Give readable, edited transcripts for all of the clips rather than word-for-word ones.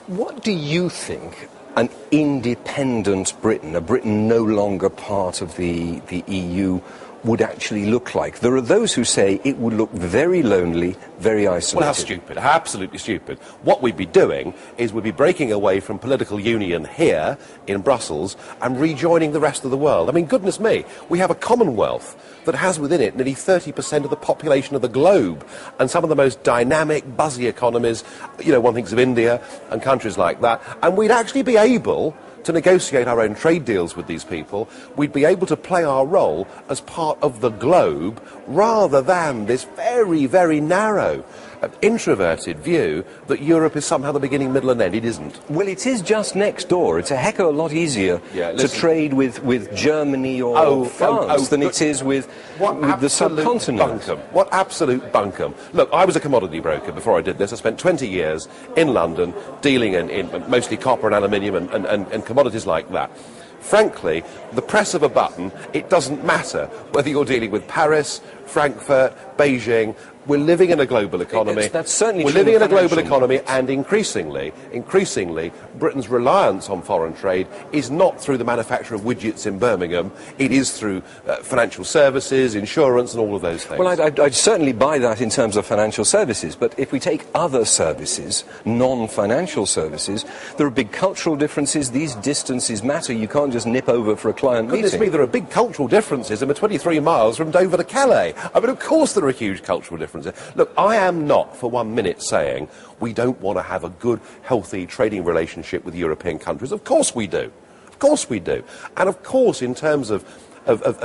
What do you think an independent Britain, a Britain no longer part of the EU, would actually look like? There are those who say it would look very lonely, very isolated. Well, how stupid, how absolutely stupid. What we'd be doing is we'd be breaking away from political union here in Brussels and rejoining the rest of the world. I mean, goodness me, we have a Commonwealth that has within it nearly 30% of the population of the globe and some of the most dynamic, buzzy economies. You know, one thinks of India and countries like that, and we'd actually be able to negotiate our own trade deals with these people. We'd be able to play our role as part of the globe rather than this very, very narrow, introverted view that Europe is somehow the beginning, middle and end. It isn't. Well, it is just next door. It's a heck of a lot easier to trade with Germany or France than it is with the subcontinent. Bunkum. What absolute bunkum. Look, I was a commodity broker before I did this. I spent 20 years in London dealing in mostly copper and aluminium and commodities like that. Frankly, the press of a button, it doesn't matter whether you're dealing with Paris, Frankfurt, Beijing. We're living in a global economy. That's certainly We're living in a global economy, and increasingly, Britain's reliance on foreign trade is not through the manufacture of widgets in Birmingham. It is through financial services, insurance, and all of those things. Well, I'd certainly buy that in terms of financial services, but if we take other services, non-financial services, there are big cultural differences. These distances matter. You can't just nip over for a client meeting. Goodness me, there are big cultural differences, and we're 23 miles from Dover to Calais. I mean, of course there are huge cultural differences. Look, I am not for 1 minute saying we don't want to have a good, healthy trading relationship with European countries. Of course we do. Of course we do. And of course, in terms of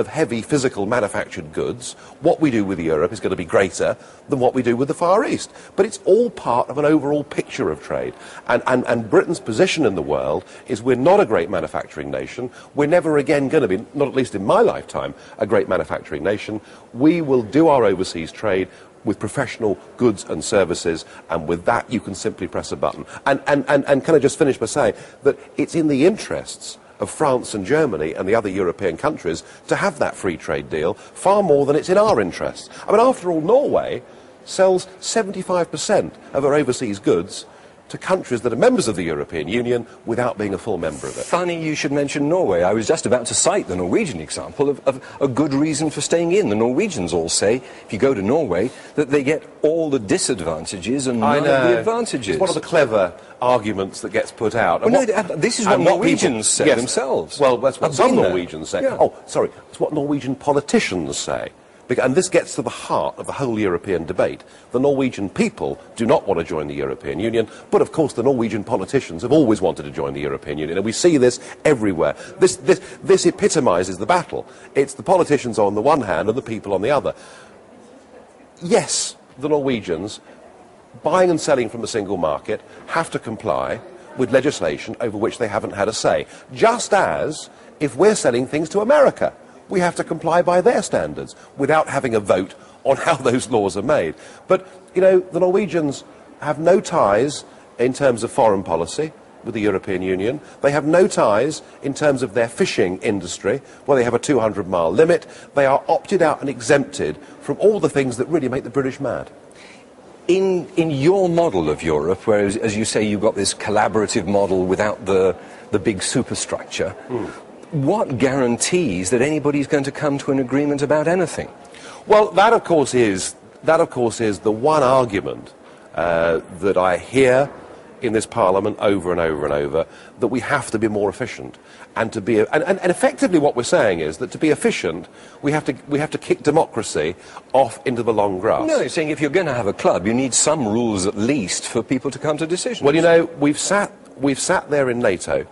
heavy physical manufactured goods, what we do with Europe is going to be greater than what we do with the Far East. But it's all part of an overall picture of trade. And Britain's position in the world is we're not a great manufacturing nation. We're never again going to be, not at least in my lifetime, a great manufacturing nation. We will do our overseas trade with professional goods and services, and with that you can simply press a button. And can I just finish by saying that it's in the interests of France and Germany and the other European countries to have that free trade deal far more than it's in our interests. I mean, after all, Norway sells 75% of her overseas goods to countries that are members of the European Union without being a full member of it. Funny you should mention Norway. I was just about to cite the Norwegian example of a good reason for staying in. The Norwegians all say, if you go to Norway, that they get all the disadvantages and none of the advantages. It's one of the clever arguments that gets put out. Well, this is what Norwegians say themselves. Well, that's what some Norwegians say. Yeah. Oh, sorry, it's what Norwegian politicians say. And this gets to the heart of the whole European debate. The Norwegian people do not want to join the European Union, but of course the Norwegian politicians have always wanted to join the European Union, and we see this everywhere. This epitomises the battle. It's the politicians on the one hand and the people on the other. Yes, the Norwegians, buying and selling from a single market, have to comply with legislation over which they haven't had a say. Just as if we're selling things to America, we have to comply by their standards without having a vote on how those laws are made. But, you know, the Norwegians have no ties in terms of foreign policy with the European Union. They have no ties in terms of their fishing industry, where they have a 200-mile limit. They are opted out and exempted from all the things that really make the British mad. In your model of Europe, where, as you say, you've got this collaborative model without the big superstructure, what guarantees that anybody's going to come to an agreement about anything? Well, that of course is the one argument that I hear in this Parliament over and over and over, that we have to be more efficient, and to be and effectively what we're saying is that to be efficient we have to kick democracy off into the long grass. No, you're saying if you're going to have a club, you need some rules at least for people to come to decisions. Well, you know, we've sat there in NATO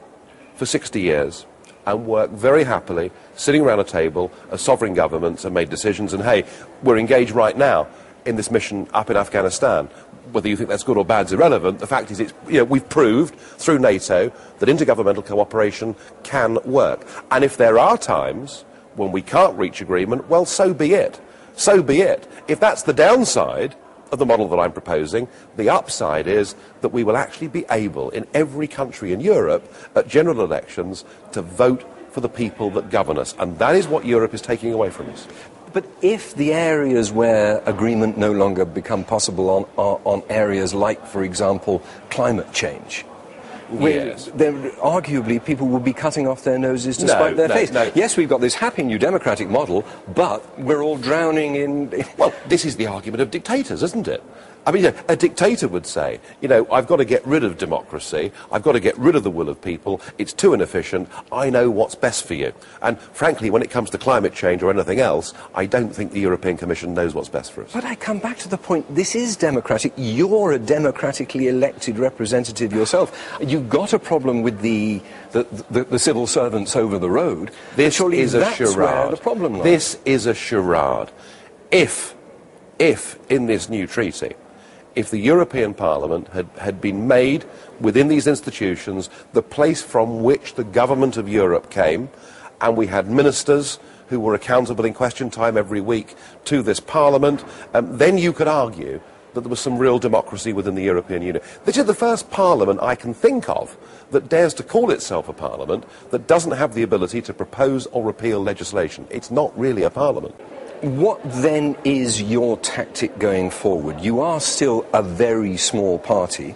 for 60 years. And worked very happily, sitting around a table as sovereign governments and made decisions. And hey, we're engaged right now in this mission up in Afghanistan. Whether you think that's good or bad is irrelevant. The fact is, we've proved through NATO that intergovernmental cooperation can work. And if there are times when we can't reach agreement, well, so be it. So be it. If that's the downside of the model that I'm proposing, the upside is that we will actually be able, in every country in Europe, at general elections, to vote for the people that govern us. And that is what Europe is taking away from us. But if the areas where agreement no longer become possible are on areas like, for example, climate change, where Yes. arguably people will be cutting off their noses to spite their face. No. Yes, we've got this happy new democratic model, but we're all drowning in... Well, this is the argument of dictators, isn't it? I mean, a dictator would say, I've got to get rid of democracy, I've got to get rid of the will of people, it's too inefficient, I know what's best for you. And frankly, when it comes to climate change or anything else, I don't think the European Commission knows what's best for us. But I come back to the point, this is democratic, you're a democratically elected representative yourself. You've got a problem with the civil servants over the road. This is a that's charade. Where the problem lies. This is a charade. If in this new treaty, if the European Parliament had been made within these institutions the place from which the government of Europe came, and we had ministers who were accountable in question time every week to this Parliament, then you could argue that there was some real democracy within the European Union. This is the first Parliament I can think of that dares to call itself a Parliament that doesn't have the ability to propose or repeal legislation. It's not really a Parliament. What then is your tactic going forward? You are still a very small party.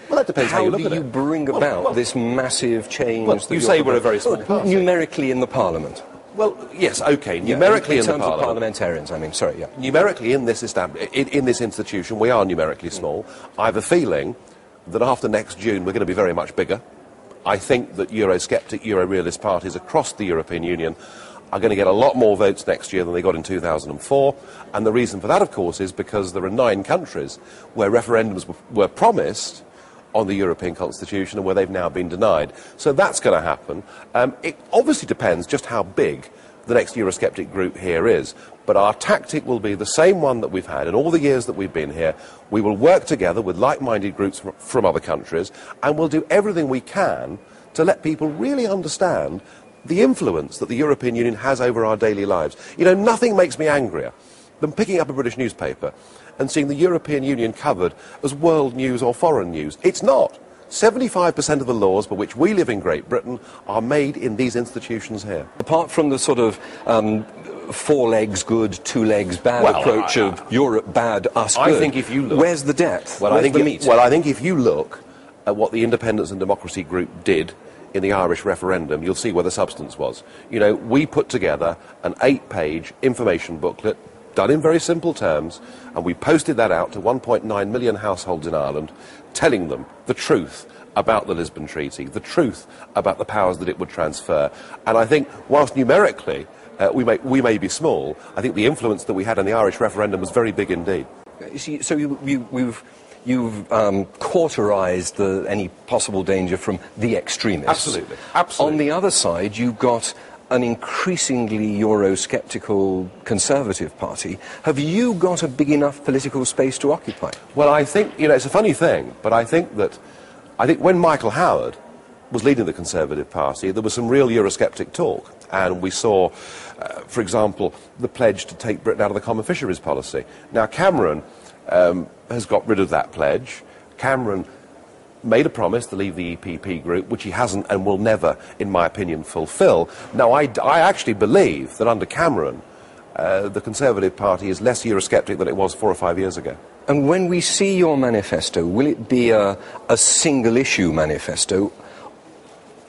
Well, that depends how you look at it. How do you bring about this massive change? Well, you say we're a very small party. Numerically in the Parliament. Well, yes, OK. Numerically in in the terms Parliament. of parliamentarians, I mean, sorry, yeah. Numerically in this institution, we are numerically small. I have a feeling that after next June we're going to be very much bigger. I think that Eurosceptic, Euro-realist parties across the European Union are going to get a lot more votes next year than they got in 2004. And the reason for that, of course, is because there are 9 countries where referendums were promised on the European Constitution and where they've now been denied. So that's going to happen. It obviously depends just how big the next Eurosceptic group here is. But our tactic will be the same one that we've had in all the years that we've been here. We will work together with like-minded groups from other countries, and we'll do everything we can to let people really understand the influence that the European Union has over our daily lives. Nothing makes me angrier than picking up a British newspaper and seeing the European Union covered as world news or foreign news. It's not. 75% of the laws by which we live in Great Britain are made in these institutions here. Apart from the sort of 4 legs good, 2 legs bad approach of Europe bad, us good, I think if you look, where's the depth? Well, where's the meat? Well, I think if you look at what the Independence and Democracy Group did in the Irish referendum, you'll see where the substance was. We put together an 8-page information booklet, done in very simple terms, and we posted that out to 1.9 million households in Ireland, telling them the truth about the Lisbon Treaty, the truth about the powers that it would transfer. And I think, whilst numerically we may be small, I think the influence that we had in the Irish referendum was very big indeed. You see, so you've cauterised any possible danger from the extremists. Absolutely. Absolutely. On the other side, you've got an increasingly Eurosceptical Conservative Party. Have you got a big enough political space to occupy? Well, I think, it's a funny thing, but I think when Michael Howard was leading the Conservative Party, there was some real Eurosceptic talk. And we saw, for example, the pledge to take Britain out of the common fisheries policy. Now, Cameron has got rid of that pledge. Cameron made a promise to leave the EPP group, which he hasn't and will never, in my opinion, fulfil. Now, I actually believe that under Cameron, the Conservative Party is less Eurosceptic than it was 4 or 5 years ago. And when we see your manifesto, will it be a single-issue manifesto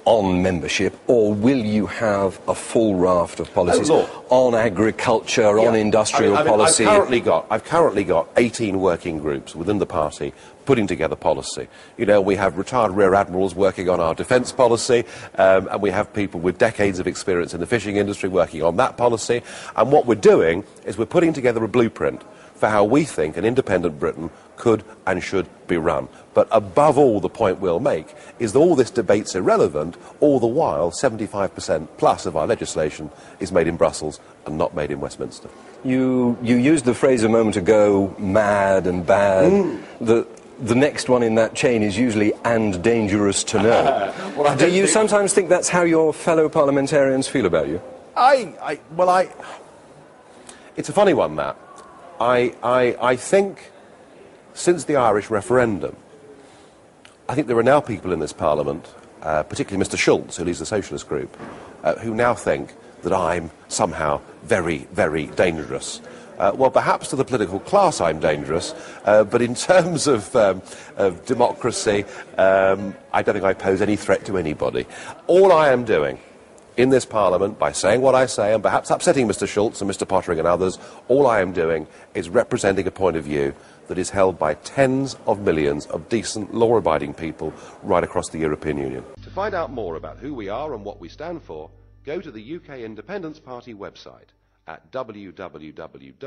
on membership, or will you have a full raft of policies on agriculture, on industrial policy? I've currently got 18 working groups within the party putting together policy. We have retired rear admirals working on our defence policy, and we have people with decades of experience in the fishing industry working on that policy. And what we're doing is we're putting together a blueprint for how we think an independent Britain could and should be run. But above all, the point we'll make is that all this debate's irrelevant, all the while 75% plus of our legislation is made in Brussels and not made in Westminster. You used the phrase a moment ago, mad and bad. The next one in that chain is usually and dangerous to know. Do you sometimes think that's how your fellow parliamentarians feel about you? It's a funny one, that. I think since the Irish referendum, I think there are now people in this Parliament, particularly Mr. Schulz, who leads the Socialist Group, who now think that I'm somehow very, very dangerous. Well, perhaps to the political class I'm dangerous, but in terms of democracy, I don't think I pose any threat to anybody. All I am doing in this Parliament, by saying what I say, and perhaps upsetting Mr. Schulz and Mr. Pottering and others, all I am doing is representing a point of view that is held by tens of millions of decent, law-abiding people right across the European Union. To find out more about who we are and what we stand for, go to the UK Independence Party website at www.ukip.org.